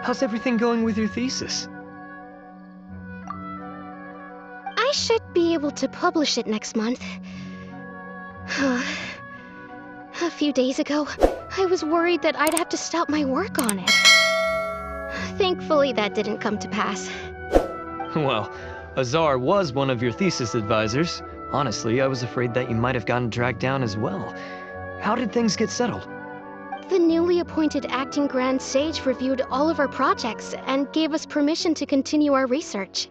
How's everything going with your thesis? I should be able to publish it next month. A few days ago, I was worried that I'd have to stop my work on it. Thankfully, that didn't come to pass. Well, Azar was one of your thesis advisors. Honestly, I was afraid that you might have gotten dragged down as well. How did things get settled? The newly appointed acting Grand Sage reviewed all of our projects and gave us permission to continue our research.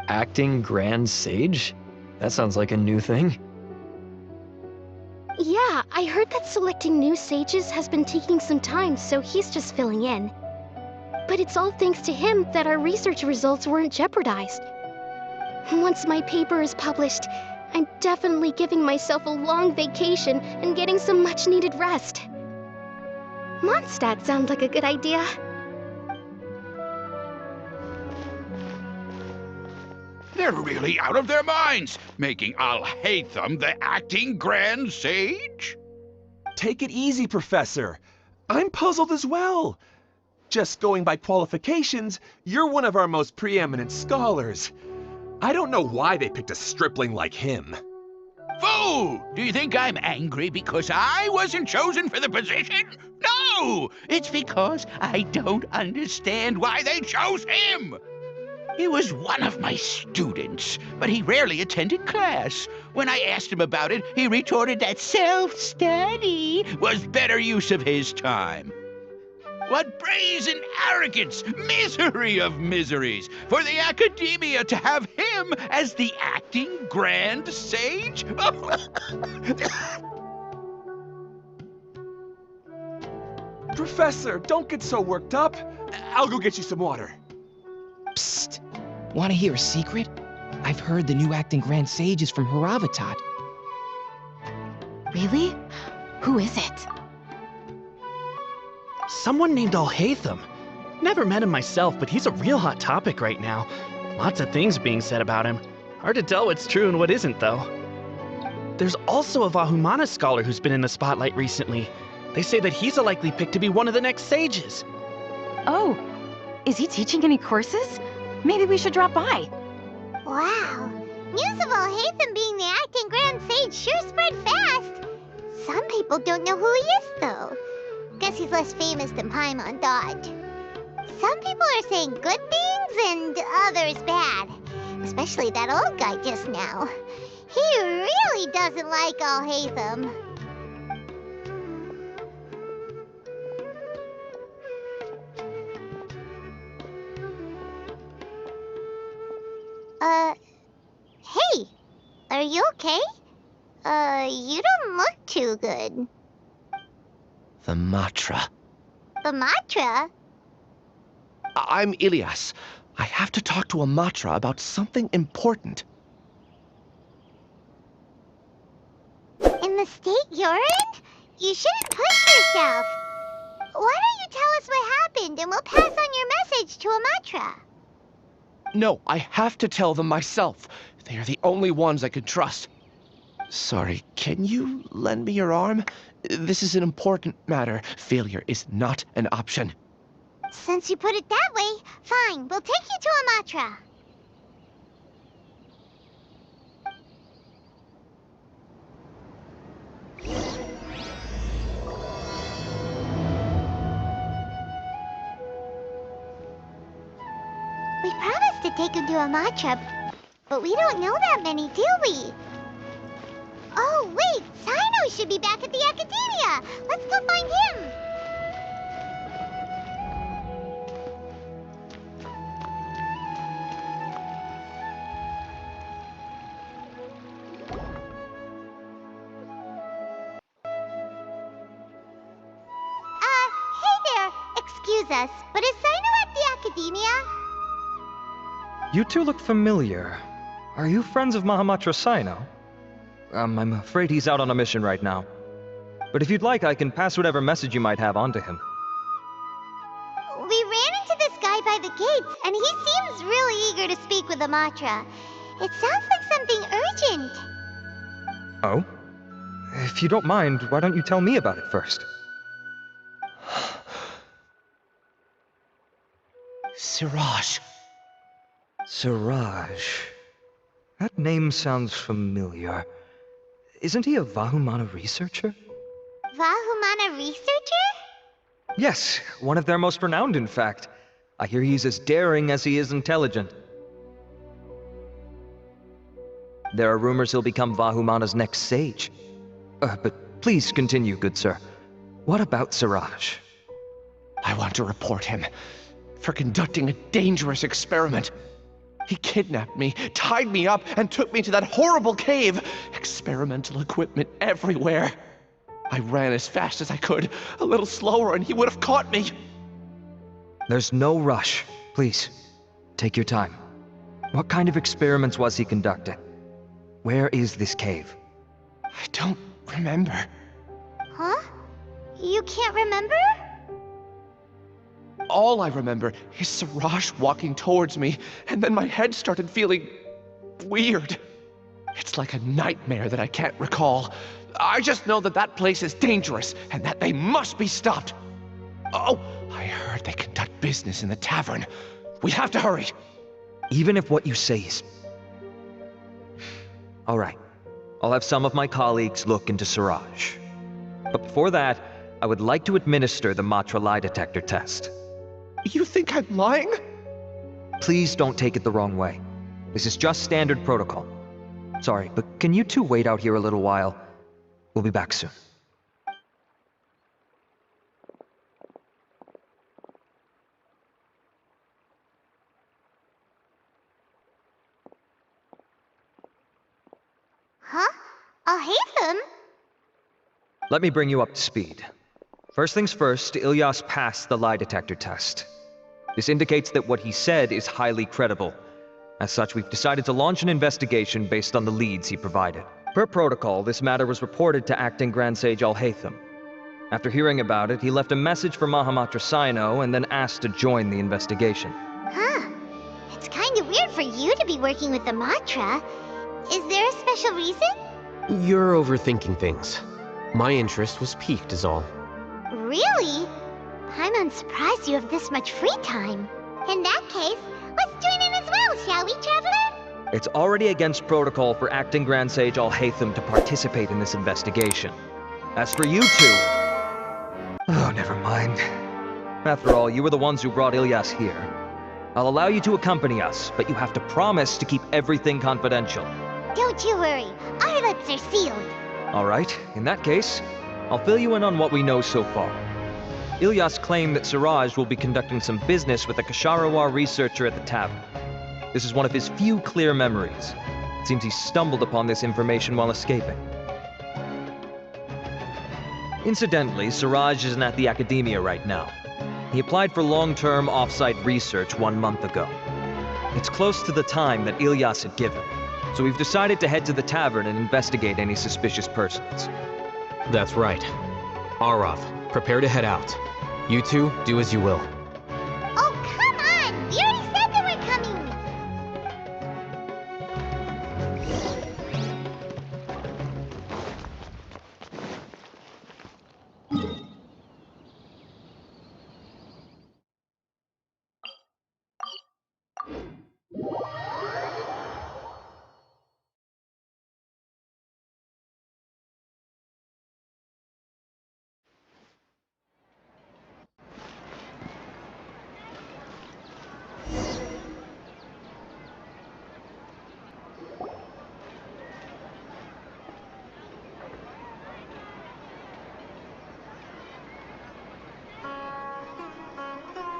Acting Grand Sage? That sounds like a new thing. Yeah, I heard that selecting new sages has been taking some time, so he's just filling in. But it's all thanks to him that our research results weren't jeopardized. Once my paper is published, I'm definitely giving myself a long vacation and getting some much-needed rest. Mondstadt sounds like a good idea. They're really out of their minds, making Alhaitham the acting Grand Sage? Take it easy, Professor. I'm puzzled as well. Just going by qualifications, you're one of our most preeminent scholars. I don't know why they picked a stripling like him. Fool! Do you think I'm angry because I wasn't chosen for the position? No! It's because I don't understand why they chose him! He was one of my students, but he rarely attended class. When I asked him about it, he retorted that self-study was better use of his time. What brazen arrogance, misery of miseries, for the academia to have him as the acting Grand Sage? Professor, don't get so worked up. I'll go get you some water. Psst! Want to hear a secret? I've heard the new acting Grand Sage is from Haravatat. Really? Who is it? Someone named Alhaitham. Never met him myself, but he's a real hot topic right now. Lots of things being said about him. Hard to tell what's true and what isn't, though. There's also a Vahumana scholar who's been in the spotlight recently. They say that he's a likely pick to be one of the next sages. Oh, is he teaching any courses? Maybe we should drop by. Wow. News of Alhaitham being the acting Grand Sage sure spread fast. Some people don't know who he is, though. Guess he's less famous than Paimon thought. Some people are saying good things and others bad. Especially that old guy just now. He really doesn't like Alhaitham. Hey! Are you okay? You don't look too good. The Matra. The Matra? I'm Ilias. I have to talk to a Matra about something important. In the state you're in? You shouldn't push yourself. Why don't you tell us what happened and we'll pass on your message to a Matra? No, I have to tell them myself. They are the only ones I can trust. Sorry, can you lend me your arm? This is an important matter. Failure is not an option. Since you put it that way, fine. We'll take you to a Matra. We promised to take him to a Matra, but we don't know that many, do we? Oh, wait! Sino should be back at the Academia! Let's go find him! Hey there! Excuse us, but is Sino at the Academia? You two look familiar. Are you friends of Mahamatra Sino? I'm afraid he's out on a mission right now. But if you'd like, I can pass whatever message you might have on to him. We ran into this guy by the gates, and he seems really eager to speak with Amatra. It sounds like something urgent. Oh? If you don't mind, why don't you tell me about it first? Siraj. Siraj. That name sounds familiar. Isn't he a Vahumana researcher? Vahumana researcher? Yes, one of their most renowned, in fact. I hear he's as daring as he is intelligent. There are rumors he'll become Vahumana's next sage. But please continue, good sir. What about Siraj? I want to report him for conducting a dangerous experiment. He kidnapped me, tied me up, and took me to that horrible cave. Experimental equipment everywhere. I ran as fast as I could, a little slower, and he would have caught me. There's no rush. Please, take your time. What kind of experiments was he conducting? Where is this cave? I don't remember. Huh? You can't remember? All I remember is Siraj walking towards me, and then my head started feeling weird. It's like a nightmare that I can't recall. I just know that that place is dangerous, and that they must be stopped. Oh, I heard they conduct business in the tavern. We have to hurry. Even if what you say is... All right. I'll have some of my colleagues look into Siraj. But before that, I would like to administer the Matra lie detector test. You think I'm lying? Please don't take it the wrong way. This is just standard protocol. Sorry, but can you two wait out here a little while? We'll be back soon. Huh? Alhaitham? Let me bring you up to speed. First things first, Ilyas passed the lie detector test. This indicates that what he said is highly credible. As such, we've decided to launch an investigation based on the leads he provided. Per protocol, this matter was reported to Acting Grand Sage Alhaitham. After hearing about it, he left a message for Mahamatra Sino and then asked to join the investigation. Huh. It's kind of weird for you to be working with the Matra. Is there a special reason? You're overthinking things. My interest was piqued is all. Really? I'm unsurprised you have this much free time. In that case, let's join in as well, shall we, Traveler? It's already against protocol for Acting Grand Sage Alhaitham to participate in this investigation. As for you two... Oh, never mind. After all, you were the ones who brought Ilyas here. I'll allow you to accompany us, but you have to promise to keep everything confidential. Don't you worry. Our lips are sealed. All right, in that case, I'll fill you in on what we know so far. Ilyas claimed that Siraj will be conducting some business with a Kasharawar researcher at the tavern. This is one of his few clear memories. It seems he stumbled upon this information while escaping. Incidentally, Siraj isn't at the academia right now. He applied for long-term off-site research 1 month ago. It's close to the time that Ilyas had given, so we've decided to head to the tavern and investigate any suspicious persons. That's right. Arav, prepare to head out. You two, do as you will. Oh, come on! We already said that we're coming!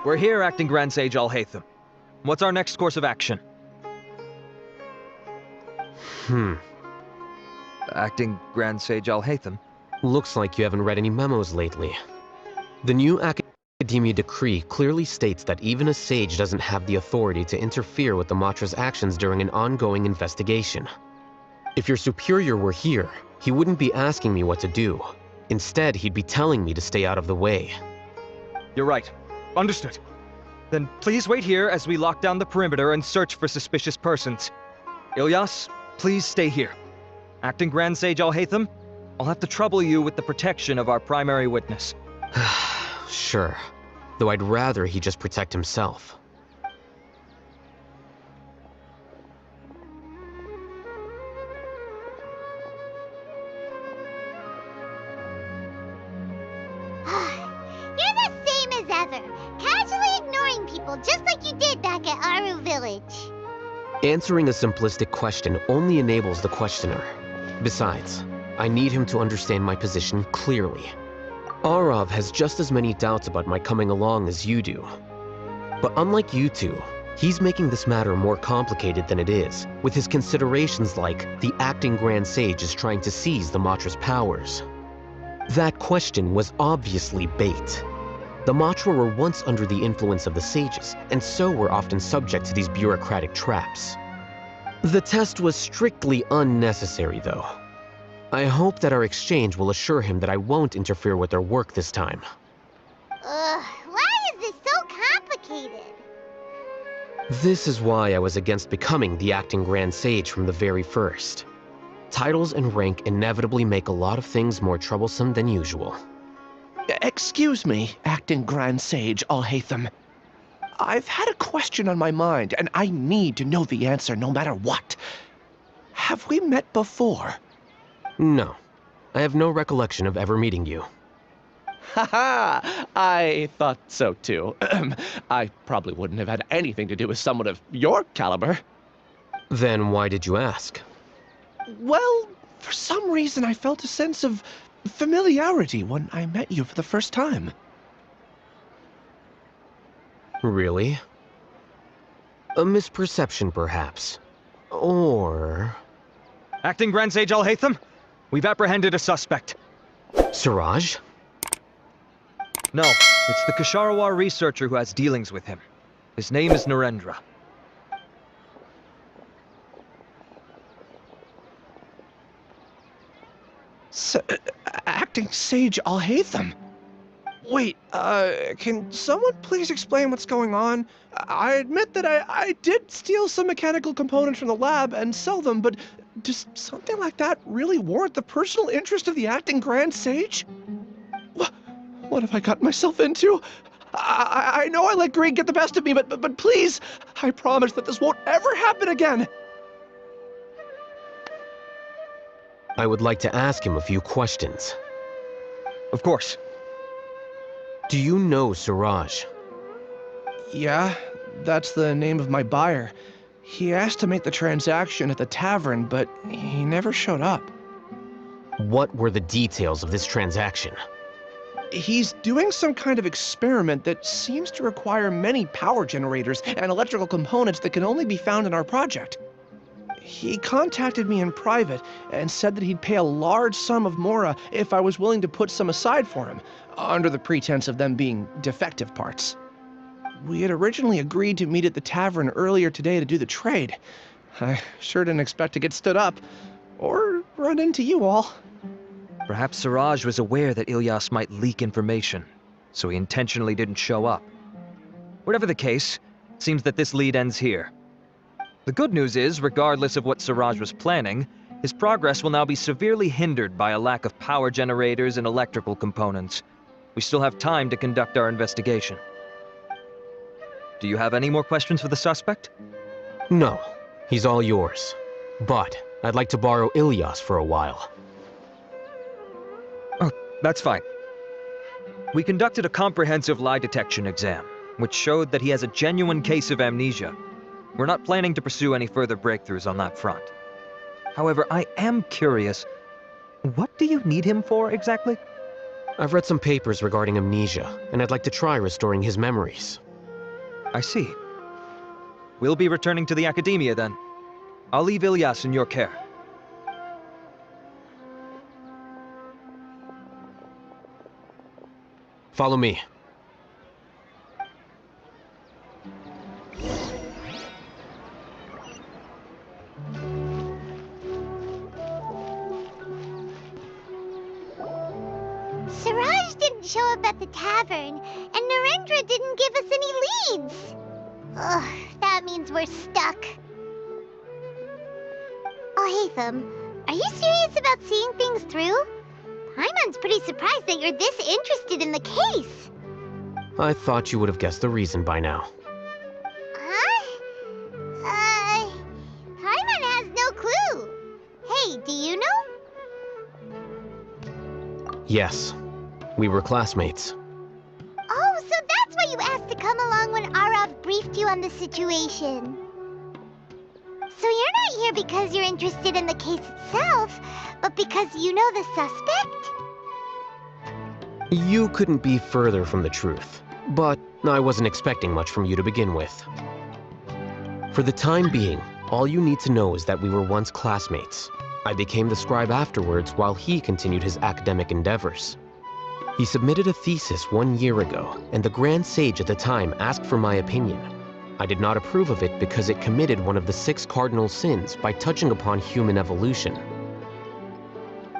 We're here, Acting Grand Sage Alhaitham. What's our next course of action? Acting Grand Sage Alhaitham? Looks like you haven't read any memos lately. The new Academia decree clearly states that even a sage doesn't have the authority to interfere with the Matra's actions during an ongoing investigation. If your superior were here, he wouldn't be asking me what to do. Instead, he'd be telling me to stay out of the way. You're right. Understood. Then please wait here as we lock down the perimeter and search for suspicious persons. Ilyas, please stay here. Acting Grand Sage Alhaitham, I'll have to trouble you with the protection of our primary witness. Sure. Though I'd rather he just protect himself. people, just like you did back at Aru Village. Answering a simplistic question only enables the questioner. Besides, I need him to understand my position clearly. Arav has just as many doubts about my coming along as you do. But unlike you two, he's making this matter more complicated than it is, with his considerations like the acting Grand Sage is trying to seize the Matra's powers. That question was obviously bait. The Matra were once under the influence of the sages, and so were often subject to these bureaucratic traps. The test was strictly unnecessary, though. I hope that our exchange will assure him that I won't interfere with their work this time. Why is this so complicated? This is why I was against becoming the acting Grand Sage from the very first. Titles and rank inevitably make a lot of things more troublesome than usual. Excuse me, acting Grand Sage Alhaitham. I've had a question on my mind, and I need to know the answer no matter what. Have we met before? No. I have no recollection of ever meeting you. Haha! I thought so too. I probably wouldn't have had anything to do with someone of your caliber. Then why did you ask? Well, for some reason I felt a sense of familiarity when I met you for the first time. Really? A misperception, perhaps. Or... Acting Grand Sage Alhaitham, we've apprehended a suspect. Siraj? No, it's the Kasharawar researcher who has dealings with him. His name is Narendra. Acting Sage Alhaitham? Wait, can someone please explain what's going on? I admit that I did steal some mechanical components from the lab and sell them, but does something like that really warrant the personal interest of the acting Grand Sage? What have I gotten myself into? I know I let greed get the best of me, but please, I promise that this won't ever happen again. I would like to ask him a few questions. Of course. Do you know Siraj? Yeah, that's the name of my buyer. He asked to make the transaction at the tavern, but he never showed up. What were the details of this transaction? He's doing some kind of experiment that seems to require many power generators and electrical components that can only be found in our project. He contacted me in private and said that he'd pay a large sum of Mora if I was willing to put some aside for him, under the pretense of them being defective parts. We had originally agreed to meet at the tavern earlier today to do the trade. I sure didn't expect to get stood up, or run into you all. Perhaps Siraj was aware that Ilyas might leak information, so he intentionally didn't show up. Whatever the case, it seems that this lead ends here. The good news is, regardless of what Siraj was planning, his progress will now be severely hindered by a lack of power generators and electrical components. We still have time to conduct our investigation. Do you have any more questions for the suspect? No, he's all yours. But I'd like to borrow Ilyas for a while. Oh, that's fine. We conducted a comprehensive lie detection exam, which showed that he has a genuine case of amnesia. We're not planning to pursue any further breakthroughs on that front. However, I am curious, what do you need him for exactly? I've read some papers regarding amnesia, and I'd like to try restoring his memories. I see. We'll be returning to the Academia then. I'll leave Ilyas in your care. Follow me. Siraj didn't show up at the tavern, and Narendra didn't give us any leads. Ugh, that means we're stuck. Alhaitham, are you serious about seeing things through? Paimon's pretty surprised that you're this interested in the case. I thought you would have guessed the reason by now. Huh? Paimon has no clue. Hey, do you know? Yes, we were classmates. Oh, so that's why you asked to come along when Arav briefed briefed you on the situation. So you're not here because you're interested in the case itself, but because you know the suspect? You couldn't be further from the truth, but I wasn't expecting much from you to begin with. For the time being, all you need to know is that we were once classmates. I became the scribe afterwards while he continued his academic endeavors. He submitted a thesis 1 year ago, and the Grand Sage at the time asked for my opinion. I did not approve of it because it committed one of the 6 cardinal sins by touching upon human evolution.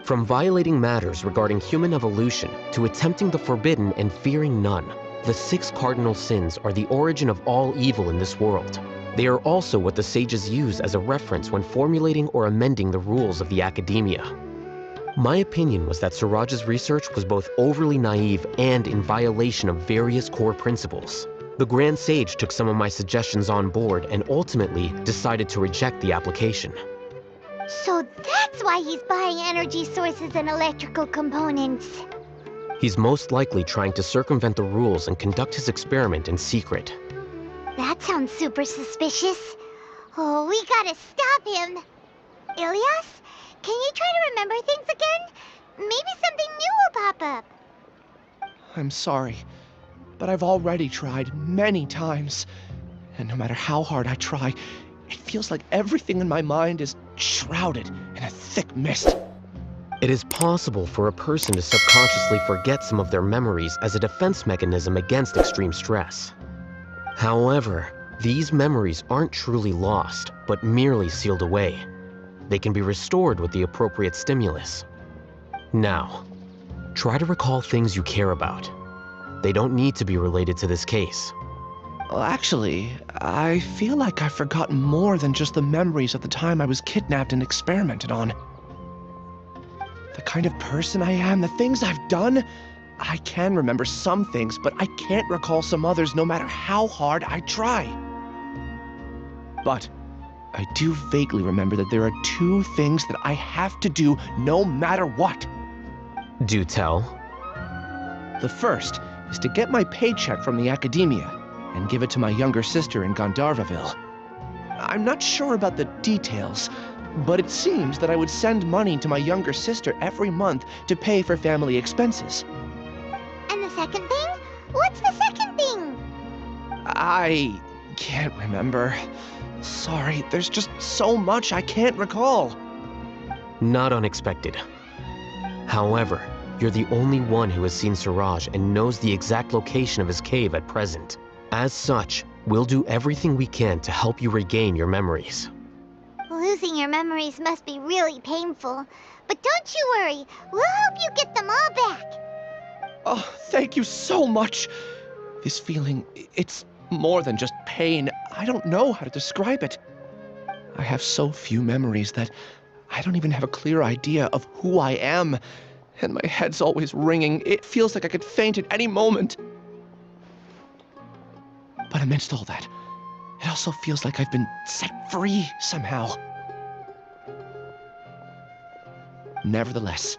From violating matters regarding human evolution to attempting the forbidden and fearing none, the 6 cardinal sins are the origin of all evil in this world. They are also what the sages use as a reference when formulating or amending the rules of the academia. My opinion was that Suraj's research was both overly naive and in violation of various core principles. The Grand Sage took some of my suggestions on board and ultimately decided to reject the application. So that's why he's buying energy sources and electrical components. He's most likely trying to circumvent the rules and conduct his experiment in secret. That sounds super suspicious. Oh, we gotta stop him. Ilias, can you try to remember things again? Maybe something new will pop up. I'm sorry, but I've already tried many times. And no matter how hard I try, it feels like everything in my mind is shrouded in a thick mist. It is possible for a person to subconsciously forget some of their memories as a defense mechanism against extreme stress. However, these memories aren't truly lost, but merely sealed away. They can be restored with the appropriate stimulus. Now, try to recall things you care about. They don't need to be related to this case. Well, actually, I feel like I've forgotten more than just the memories of the time I was kidnapped and experimented on. The kind of person I am, the things I've done, I can remember some things, but I can't recall some others no matter how hard I try. But I do vaguely remember that there are 2 things that I have to do no matter what. Do tell. The first is to get my paycheck from the academia and give it to my younger sister in Gandharvaville. I'm not sure about the details, but it seems that I would send money to my younger sister every month to pay for family expenses. And the second thing? What's the second thing? I can't remember. Sorry, there's just so much I can't recall. Not unexpected. However, you're the only one who has seen Suraj and knows the exact location of his cave at present. As such, we'll do everything we can to help you regain your memories. Losing your memories must be really painful. But don't you worry, we'll help you get them all back. Oh, thank you so much. This feeling, it's more than just pain. I don't know how to describe it. I have so few memories that I don't even have a clear idea of who I am. And my head's always ringing. It feels like I could faint at any moment. But amidst all that, it also feels like I've been set free somehow. Nevertheless,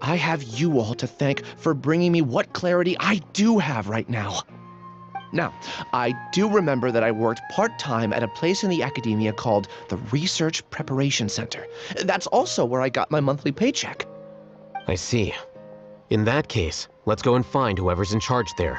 I have you all to thank for bringing me what clarity I do have right now. Now, I do remember that I worked part-time at a place in the academia called the Research Preparation Center. That's also where I got my monthly paycheck. I see. In that case, let's go and find whoever's in charge there.